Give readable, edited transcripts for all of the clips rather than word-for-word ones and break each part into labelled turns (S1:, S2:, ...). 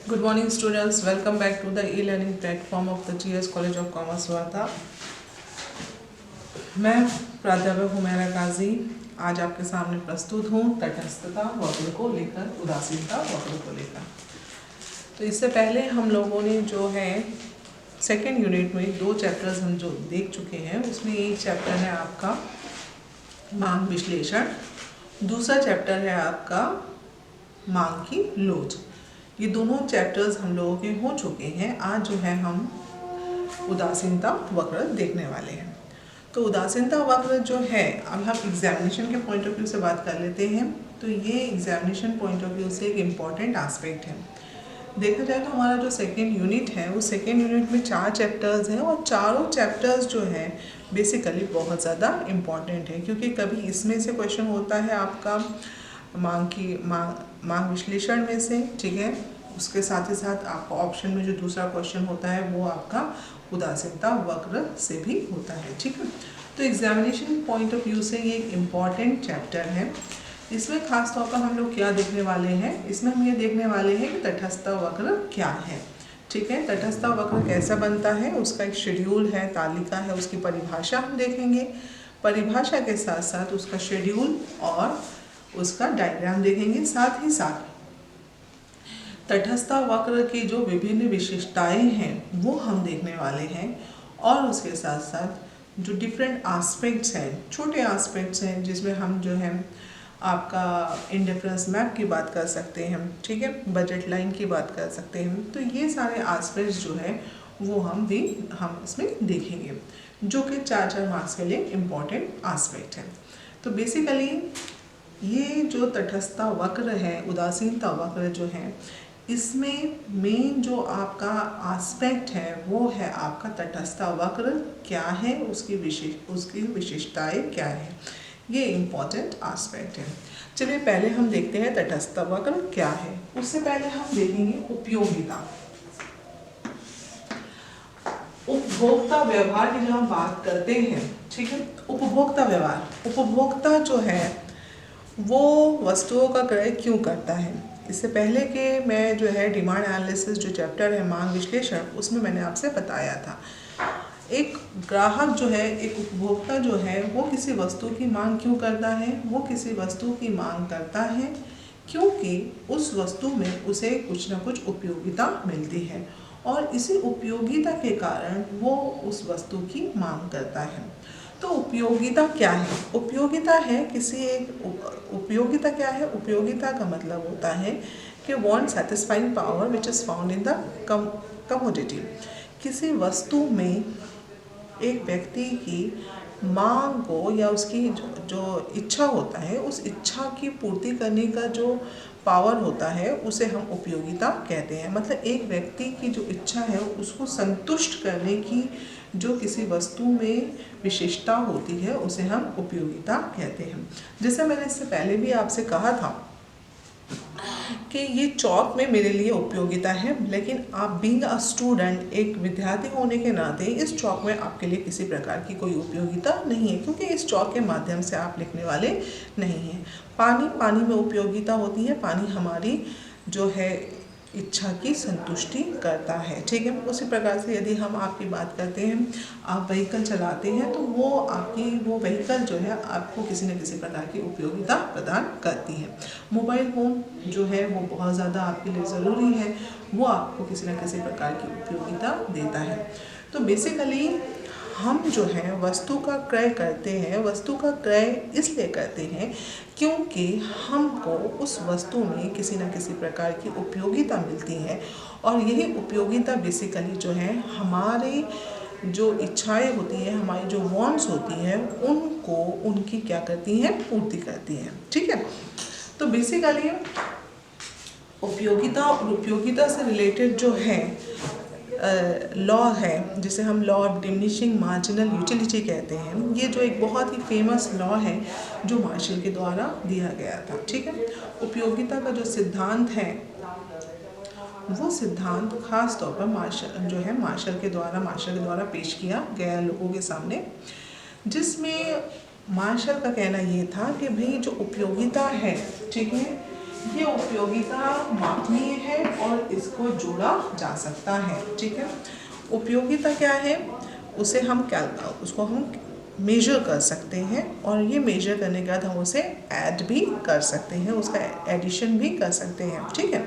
S1: Good morning students, welcome back to the e-learning platform of the GS College of Commerce Wardha. मैं प्राध्यापक हुमैरा काजी आज आपके सामने प्रस्तुत हूँ तटस्थता वक्र को लेकर, उदासीनता वक्र को लेकर। तो इससे पहले हम लोगों ने जो है सेकेंड यूनिट में 2 चैप्टर्स हम जो देख चुके हैं, उसमें एक चैप्टर है आपका मांग विश्लेषण, दूसरा चैप्टर है आपका मांग की लोच। ये दोनों चैप्टर्स हम लोगों के हो चुके हैं। आज जो है हम उदासीनता वक्र देखने वाले हैं। तो उदासीनता वक्र जो है, अब हम एग्जामिनेशन के पॉइंट ऑफ व्यू से बात कर लेते हैं। तो ये एग्जामिनेशन पॉइंट ऑफ व्यू से एक इम्पॉर्टेंट एस्पेक्ट है। देखा जाए तो हमारा जो सेकेंड यूनिट है, उस सेकेंड यूनिट में 4 चैप्टर्स हैं और चारों चैप्टर्स जो हैं बेसिकली बहुत ज़्यादा इम्पॉर्टेंट है, क्योंकि कभी इसमें से क्वेश्चन होता है आपका मांग विश्लेषण में से, ठीक है। उसके साथ ही साथ आपका ऑप्शन में जो दूसरा क्वेश्चन होता है वो आपका उदासीनता वक्र से भी होता है, ठीक है। तो एग्जामिनेशन पॉइंट ऑफ व्यू से ये एक इम्पॉर्टेंट चैप्टर है। इसमें खास तौर पर हम लोग क्या देखने वाले हैं, इसमें हम ये देखने वाले हैं कि तटस्थता वक्र क्या है, ठीक है। तटस्थता वक्र कैसा बनता है, उसका एक शेड्यूल है, तालिका है, उसकी परिभाषा हम देखेंगे। परिभाषा के साथ साथ उसका शेड्यूल और उसका डायग्राम देखेंगे। साथ ही साथ तटस्थता वक्र की जो विभिन्न विशेषताएं हैं वो हम देखने वाले हैं, और उसके साथ साथ जो डिफरेंट एस्पेक्ट्स हैं, छोटे एस्पेक्ट्स हैं, जिसमें हम जो है आपका इंडिफरेंस मैप की बात कर सकते हैं, ठीक है, बजट लाइन की बात कर सकते हैं। तो ये सारे एस्पेक्ट्स जो है वो हम इसमें देखेंगे, जो कि 4 मार्क्स के लिए इम्पॉर्टेंट एस्पेक्ट है। तो बेसिकली ये जो तटस्थता वक्र है, उदासीनता वक्र जो है, इसमें मेन जो आपका एस्पेक्ट है वो है आपका तटस्थता वक्र क्या है, उसकी विशेषताएं क्या है, ये इम्पॉर्टेंट एस्पेक्ट है। चलिए पहले हम देखते हैं तटस्थता वक्र क्या है। उससे पहले हम देखेंगे उपयोगिता। उपभोक्ता व्यवहार की जब हम बात करते हैं, ठीक है, उपभोक्ता व्यवहार, उपभोक्ता जो है वो वस्तुओं का क्रय क्यों करता है। इससे पहले कि मैं जो है डिमांड एनालिसिस जो चैप्टर है मांग विश्लेषण, उसमें मैंने आपसे बताया था, एक ग्राहक जो है, एक उपभोक्ता जो है, वो किसी वस्तु की मांग क्यों करता है। वो किसी वस्तु की मांग करता है क्योंकि उस वस्तु में उसे कुछ ना कुछ उपयोगिता मिलती है, और इसी उपयोगिता के कारण वो उस वस्तु की मांग करता है। तो उपयोगिता क्या है, उपयोगिता है किसी एक उपयोगिता क्या है, उपयोगिता का मतलब होता है कि want satisfying power which is found in the commodity. किसी वस्तु में एक व्यक्ति की मांग को या उसकी जो इच्छा होता है, उस इच्छा की पूर्ति करने का जो पावर होता है उसे हम उपयोगिता कहते हैं। मतलब एक व्यक्ति की जो इच्छा है उसको संतुष्ट करने की जो किसी वस्तु में विशेषता होती है उसे हम उपयोगिता कहते हैं। जैसे मैंने इससे पहले भी आपसे कहा था कि ये चौक में मेरे लिए उपयोगिता है, लेकिन आप बीइंग अ स्टूडेंट, एक विद्यार्थी होने के नाते इस चौक में आपके लिए किसी प्रकार की कोई उपयोगिता नहीं है, क्योंकि इस चौक के माध्यम से आप लिखने वाले नहीं हैं। पानी में उपयोगिता होती है, पानी हमारी जो है इच्छा की संतुष्टि करता है, ठीक है। उसी प्रकार से यदि हम आपकी बात करते हैं, आप व्हीकल चलाते हैं, तो वो व्हीकल जो है आपको किसी न किसी प्रकार की उपयोगिता प्रदान करती है। मोबाइल फ़ोन जो है वो बहुत ज़्यादा आपके लिए ज़रूरी है, वो आपको किसी न किसी प्रकार की उपयोगिता देता है। तो बेसिकली हम जो है वस्तु का क्रय करते हैं, वस्तु का क्रय इसलिए करते हैं क्योंकि हमको उस वस्तु में किसी न किसी प्रकार की उपयोगिता मिलती है, और यही उपयोगिता बेसिकली जो है हमारे जो इच्छाएं होती हैं, हमारी जो वांट्स होती हैं, उनको उनकी क्या करती हैं, पूर्ति करती हैं, ठीक है। तो बेसिकली उपयोगिता और उपयोगिता से रिलेटेड जो है लॉ है, जिसे हम law of diminishing marginal utility कहते हैं। ये जो एक बहुत ही फेमस लॉ है जो मार्शल के द्वारा दिया गया था, ठीक है। उपयोगिता का जो सिद्धांत है वो सिद्धांत खास तौर पर मार्शल के द्वारा पेश किया गया लोगों के सामने, जिसमें मार्शल का कहना ये था कि भाई जो उपयोगिता है, ठीक है, ये उपयोगिता मापनीय है और इसको जोड़ा जा सकता है। ठीक है, उपयोगिता क्या है, उसको हम मेजर कर सकते हैं और ये मेजर करने के बाद हम उसे ऐड भी कर सकते हैं, उसका एडिशन भी कर सकते हैं। ठीक है,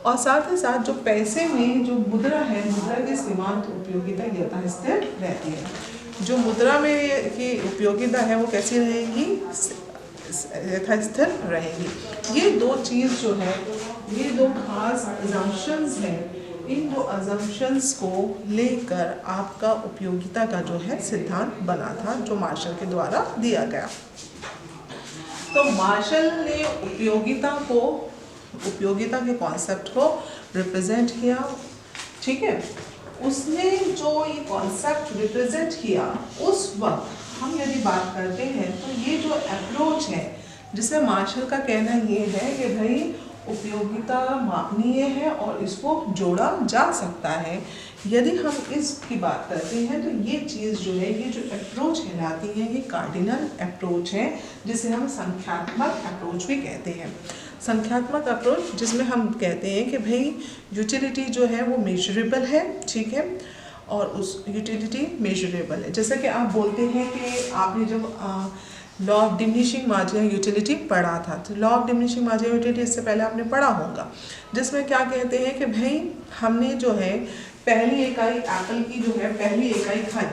S1: और साथ ही साथ जो पैसे में जो मुद्रा है, मुद्रा की सीमांत उपयोगिता यथास्थिर रहती है। जो मुद्रा में की उपयोगिता है वो कैसी रहेगी, यथास्थिर रहेगी। ये दो चीज़ जो है, ये दो खास अजम्पशंस हैं। इन दो अजम्पशंस को लेकर आपका उपयोगिता का जो है सिद्धांत बना था, जो मार्शल के द्वारा दिया गया। तो मार्शल ने उपयोगिता के कॉन्सेप्ट को रिप्रेजेंट किया। ठीक है, उसने जो ये कॉन्सेप्ट रिप्रेजेंट किया, उस वक्त हम यदि बात करते हैं तो ये जो अप्रोच है, जिसमें मार्शल का कहना ये है कि भाई उपयोगिता मापनीय है और इसको जोड़ा जा सकता है। यदि हम इसकी बात करते हैं तो ये चीज़ जो है, ये जो अप्रोच कहलाती है, ये कार्डिनल अप्रोच है, जिसे हम संख्यात्मक अप्रोच भी कहते हैं। संख्यात्मक अप्रोच जिसमें हम कहते हैं कि भाई यूटिलिटी जो है वो मेजरेबल है। ठीक है, और उस यूटिलिटी मेजरेबल है। जैसा कि आप बोलते हैं कि आपने जब law of diminishing marginal utility पढ़ा था, तो law of diminishing marginal utility इससे पहले आपने पढ़ा होगा, जिसमें क्या कहते हैं कि भाई हमने जो है पहली इकाई एप्पल की जो है पहली इकाई खाई।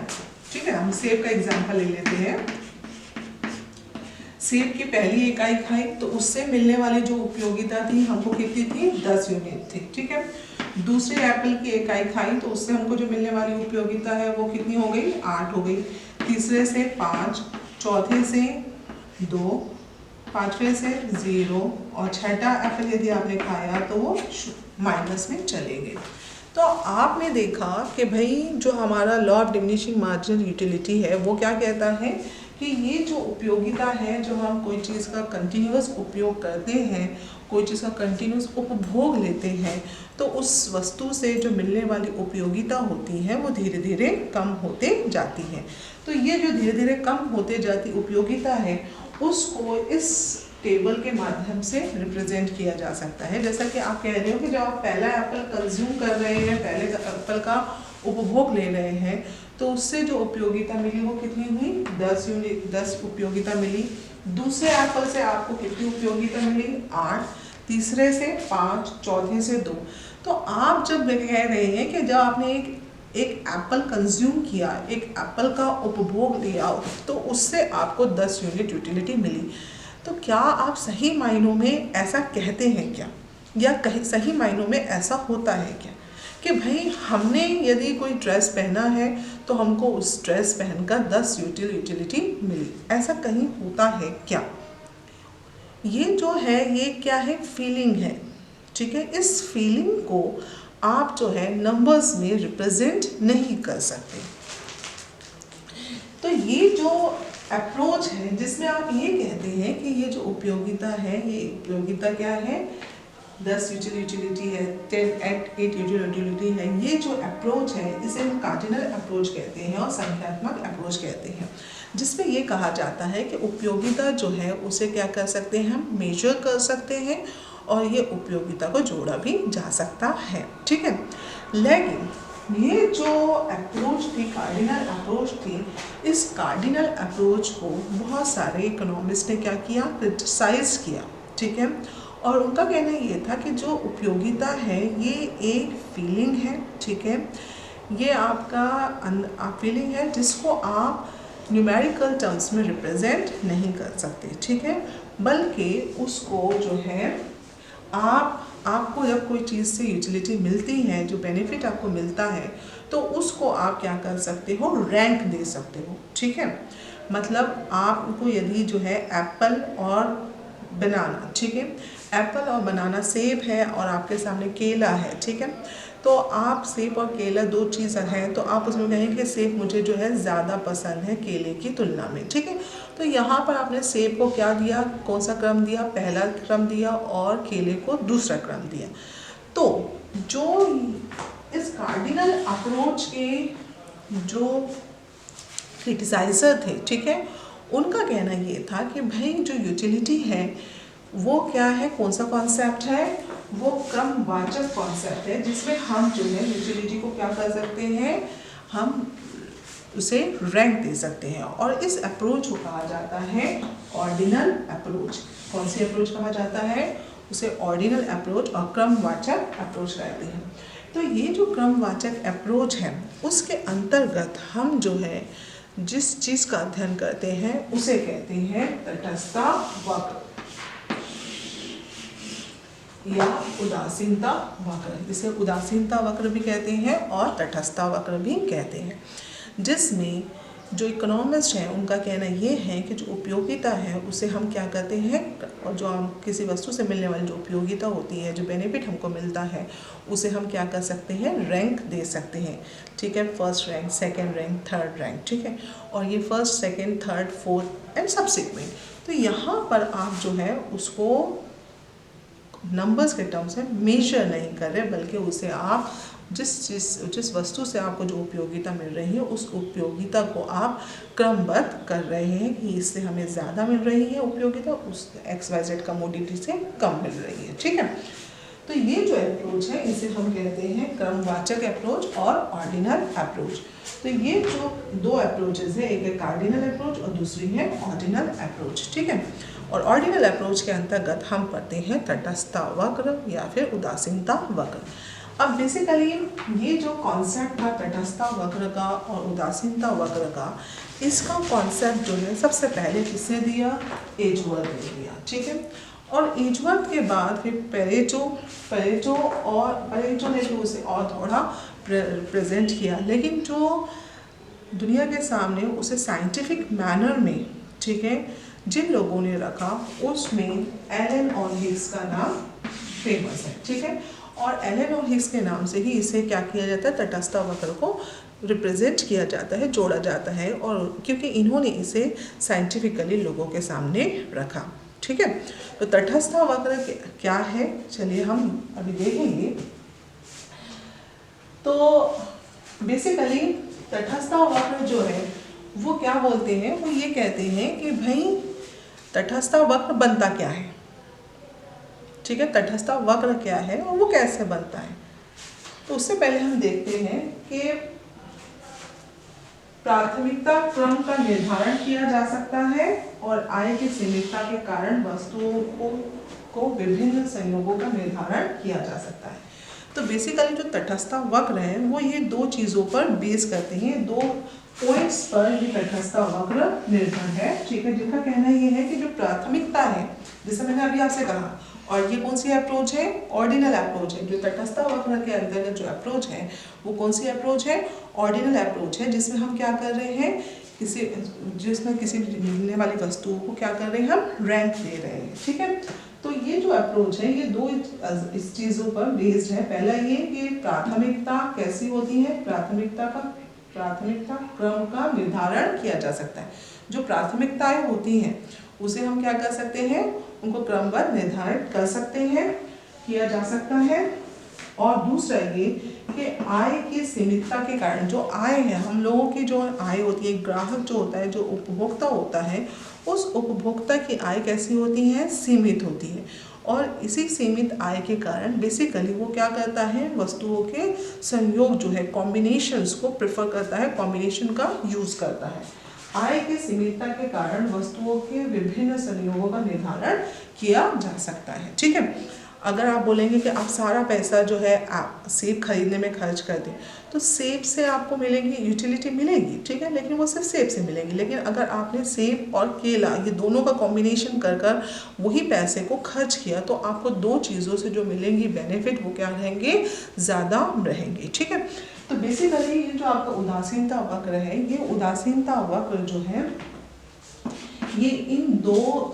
S1: ठीक है, हम सेब का एग्जांपल ले लेते हैं। सेब की पहली इकाई खाई तो उससे मिलने वाली जो उपयोगिता थी हमको कितनी थी, 10 यूनिट थी। ठीक है, दूसरे एप्पल की इकाई खाई तो उससे हमको जो मिलने वाली उपयोगिता है वो कितनी हो गई, 8 हो गई। तीसरे से 5, चौथे से 2, पांचवें से 0 और छठा एप्पल यदि आपने खाया तो वो माइनस में चले गए। तो आपने देखा कि भाई जो हमारा law of diminishing marginal utility है वो क्या कहता है कि ये जो उपयोगिता है, जो हम कोई चीज़ का कंटिन्यूअस उपयोग करते हैं, कोई चीज़ का कंटिन्यूअस उपभोग लेते हैं, तो उस वस्तु से जो मिलने वाली उपयोगिता होती है वो धीरे धीरे कम होते जाती है। तो ये जो धीरे धीरे कम होते जाती उपयोगिता है, उसको इस टेबल के माध्यम से रिप्रेजेंट किया जा सकता है। जैसा कि आप कह रहे हो कि जब आप पहला एप्पल कंज्यूम कर रहे हैं, पहले एप्पल का उपभोग ले रहे हैं, तो उससे जो उपयोगिता मिली वो कितनी हुई, 10 यूनिट, 10 उपयोगिता मिली। दूसरे एप्पल से आपको कितनी उपयोगिता मिली, 8, तीसरे से 5, चौथे से 2। तो आप जब कह रहे हैं कि जब आपने एक एप्पल कंज्यूम किया, एक एप्पल का उपभोग लिया, तो उससे आपको 10 यूनिट यूटिलिटी मिली, तो क्या आप सही मायनों में ऐसा कहते हैं क्या, या कहीं सही मायनों में ऐसा होता है क्या कि भाई हमने यदि कोई ड्रेस पहना है तो हमको उस ड्रेस पहनकर 10 यूटिलिटी मिली, ऐसा कहीं होता है क्या? ये जो है ये क्या है, फीलिंग है। ठीक है, इस फीलिंग को आप जो है नंबर्स में रिप्रेजेंट नहीं कर सकते। तो ये जो अप्रोच है जिसमें आप ये कहते हैं कि ये जो उपयोगिता है, ये उपयोगिता क्या है, 10 यूटिलिटी है, 8 यूटिलिटी है, ये जो अप्रोच है इसे हम कार्डिनल अप्रोच कहते हैं और संख्यात्मक अप्रोच कहते हैं, जिसमें ये कहा जाता है कि उपयोगिता जो है उसे क्या कर सकते हैं, हम मेजर कर सकते हैं और ये उपयोगिता को जोड़ा भी जा सकता है। ठीक है, लेकिन ये जो अप्रोच थी, कार्डिनल अप्रोच थी, इस कार्डिनल अप्रोच को बहुत सारे इकोनॉमिस्ट ने क्या किया, क्रिटिसाइज किया। ठीक है, और उनका कहना ये था कि जो उपयोगिता है ये एक फीलिंग है। ठीक है, ये आपका फीलिंग है जिसको आप न्यूमेरिकल टर्म्स में रिप्रेजेंट नहीं कर सकते। ठीक है, बल्कि उसको जो है आपको जब कोई चीज़ से यूटिलिटी मिलती है, जो बेनिफिट आपको मिलता है, तो उसको आप क्या कर सकते हो, रैंक दे सकते हो। ठीक है, मतलब आपको यदि जो है एप्पल और बनाना, ठीक है, एप्पल और बनाना, सेब है और आपके सामने केला है। ठीक है, तो आप सेब और केला दो चीज़ हैं, तो आप उसमें कहेंगे कि सेब मुझे जो है ज़्यादा पसंद है केले की तुलना में। ठीक है, तो यहाँ पर आपने सेब को क्या दिया, कौन सा क्रम दिया, पहला क्रम दिया, और केले को दूसरा क्रम दिया। तो जो इस कार्डिनल अप्रोच के जो क्रिटिसाइजर थे, ठीक है, उनका कहना ये था कि भाई जो यूटिलिटी है वो क्या है, कौन सा कॉन्सेप्ट है, वो क्रमवाचक कॉन्सेप्ट है, जिसमें हम जो है यूटिलिटी को क्या कर सकते हैं, हम उसे रैंक दे सकते हैं। और इस अप्रोच को कहा जाता है ऑर्डिनल अप्रोच। कौन सी अप्रोच कहा जाता है, उसे ऑर्डिनल अप्रोच और क्रमवाचक अप्रोच कहते हैं। तो ये जो क्रमवाचक अप्रोच है, उसके अंतर्गत हम जो है जिस चीज़ का अध्ययन करते हैं उसे कहते हैं तटस्थता वक्र या उदासीनता वक्र। इसे उदासीनता वक्र भी कहते हैं और तटस्थता वक्र भी कहते हैं, जिसमें जो इकोनॉमिस्ट हैं उनका कहना ये है कि जो उपयोगिता है उसे हम क्या करते हैं, और जो हम किसी वस्तु से मिलने वाली जो उपयोगिता होती है, जो बेनिफिट हमको मिलता है, उसे हम क्या कर सकते हैं, रैंक दे सकते हैं। ठीक है, first rank, second rank, third rank. ठीक है, और ये first, second, third, fourth and subsequent. तो यहाँ पर आप जो है उसको नंबर्स के टर्म्स में मेजर नहीं कर रहे, बल्कि उसे आप जिस वस्तु से आपको जो उपयोगिता मिल रही है उस उपयोगिता को आप क्रमबद्ध कर रहे हैं कि इससे हमें ज़्यादा मिल रही है उपयोगिता, उस XYZ कमोडिटी से कम मिल रही है। ठीक है, तो ये जो अप्रोच है इसे हम कहते हैं क्रमवाचक अप्रोच और ऑर्डिनल अप्रोच। तो ये जो दो अप्रोचेस है, एक है कार्डिनल अप्रोच और दूसरी है ऑर्डिनल अप्रोच। ठीक है, और ऑर्डिनल अप्रोच के अंतर्गत हम पढ़ते हैं तटस्थता वक्र या फिर उदासीनता वक्र। अब बेसिकली ये जो कॉन्सेप्ट था तटस्थता वक्र का और उदासीनता वक्र का, इसका कॉन्सेप्ट जो है सबसे पहले किसने दिया, एजवर्थ ने दिया। ठीक है, और एजवर्थ के बाद फिर पेरेटो ने भी उसे और थोड़ा प्रेजेंट किया, लेकिन जो दुनिया के सामने उसे साइंटिफिक मैनर में, ठीक है, जिन लोगों ने रखा उसमें एलन और हिग्स का नाम फेमस है। ठीक है, और एलन और हिग्स के नाम से ही इसे क्या किया जाता है, तटस्थता वक्र को रिप्रेजेंट किया जाता है, जोड़ा जाता है, और क्योंकि इन्होंने इसे साइंटिफिकली लोगों के सामने रखा। ठीक है, तो तटस्थता वक्र क्या है, चलिए हम अभी देखेंगे। तो बेसिकली तटस्थता वक्र जो है वो क्या बोलते हैं, वो ये कहते हैं कि भाई तटस्थता वक्र बनता क्या है। ठीक है, तटस्थता वक्र क्या है और वो कैसे बनता है। तो उससे पहले हम देखते हैं कि प्राथमिकता क्रम का निर्धारण किया जा सकता है और आय की सीमितता के कारण वस्तुओं को विभिन्न संयोगों का निर्धारण किया जा सकता है। तो बेसिकली जो तटस्थता वक्र है वो ये दो चीज़ों पर बेस करते हैं, दो पॉइंट्स पर ये तटस्थता वक्र निर्भर है। ठीक है, जिनका कहना ये है कि जो प्राथमिकता है, जैसे मैंने अभी आपसे कहा, और ये कौन सी अप्रोच है, ऑर्डिनल अप्रोच है। जो तटस्थता वक्र के अंतर्गत जो अप्रोच है वो कौन सी अप्रोच है, ऑर्डिनल अप्रोच है, जिसमें हम क्या कर रहे हैं, जिसमें किसी मिलने वाली वस्तुओं को क्या कर रहे हैं, हम रैंक दे रहे हैं। ठीक है, तो ये जो अप्रोच है ये दो इस चीज़ों पर बेस्ड है। पहला ये कि प्राथमिकता कैसी होती है, प्राथमिकता क्रम का निर्धारण किया जा सकता है। जो प्राथमिकताएं होती हैं उसे हम क्या कर सकते हैं, उनको क्रमबद्ध निर्धारित कर सकते हैं, किया जा सकता है। और दूसरा ये कि आय की सीमितता के कारण, जो आय है, हम लोगों की जो आय होती है, ग्राहक जो होता है, जो उपभोक्ता होता है, उस उपभोक्ता की आय कैसी होती है, सीमित होती है। और इसी सीमित आय के कारण बेसिकली वो क्या करता है, वस्तुओं के संयोग जो है, कॉम्बिनेशंस को प्रेफर करता है, कॉम्बिनेशन का यूज़ करता है। आय की सीमितता के कारण वस्तुओं के विभिन्न संयोगों का निर्धारण किया जा सकता है। ठीक है, अगर आप बोलेंगे कि आप सारा पैसा जो है आप सेब खरीदने में खर्च कर दें, तो सेब से आपको मिलेगी, यूटिलिटी मिलेगी, ठीक है, लेकिन वो सिर्फ सेब से मिलेगी। लेकिन अगर आपने सेब और केला ये दोनों का कॉम्बिनेशन कर कर वही पैसे को खर्च किया, तो आपको दो चीज़ों से जो मिलेंगी बेनिफिट वो क्या रहेंगे, ज़्यादा रहेंगे। ठीक है, तो बेसिकली ये जो आपका उदासीनता वक्र है, ये उदासीनता वक्र जो है ये इन दो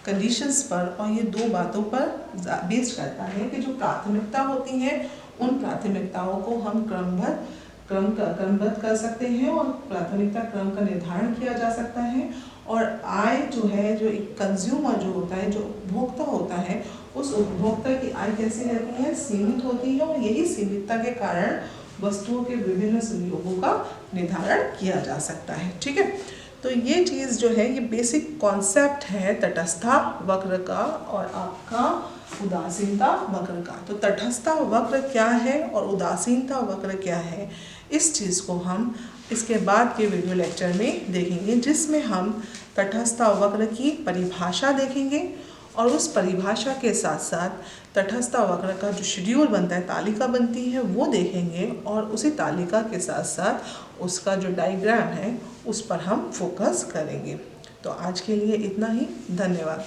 S1: कंडीशंस पर और ये दो बातों पर बेस्ड करता है कि जो प्राथमिकता होती है उन प्राथमिकताओं को हम क्रमबद्ध कर सकते हैं और प्राथमिकता क्रम का निर्धारण किया जा सकता है। और आय जो है, जो एक कंज्यूमर जो होता है, जो उपभोक्ता होता है, उस उपभोक्ता की आय कैसी रहती है, सीमित होती है। और यही सीमितता के कारण वस्तुओं के विभिन्न संयोगों का निर्धारण किया जा सकता है। ठीक है, तो ये चीज़ जो है, ये बेसिक कॉन्सेप्ट है तटस्था वक्र का और आपका उदासीनता वक्र का। तो तटस्था वक्र क्या है और उदासीनता वक्र क्या है, इस चीज़ को हम इसके बाद के वीडियो लेक्चर में देखेंगे, जिसमें हम तटस्था वक्र की परिभाषा देखेंगे और उस परिभाषा के साथ साथ तटस्थ वक्र का जो शेड्यूल बनता है, तालिका बनती है, वो देखेंगे और उसी तालिका के साथ साथ उसका जो डायग्राम है उस पर हम फोकस करेंगे। तो आज के लिए इतना ही, धन्यवाद।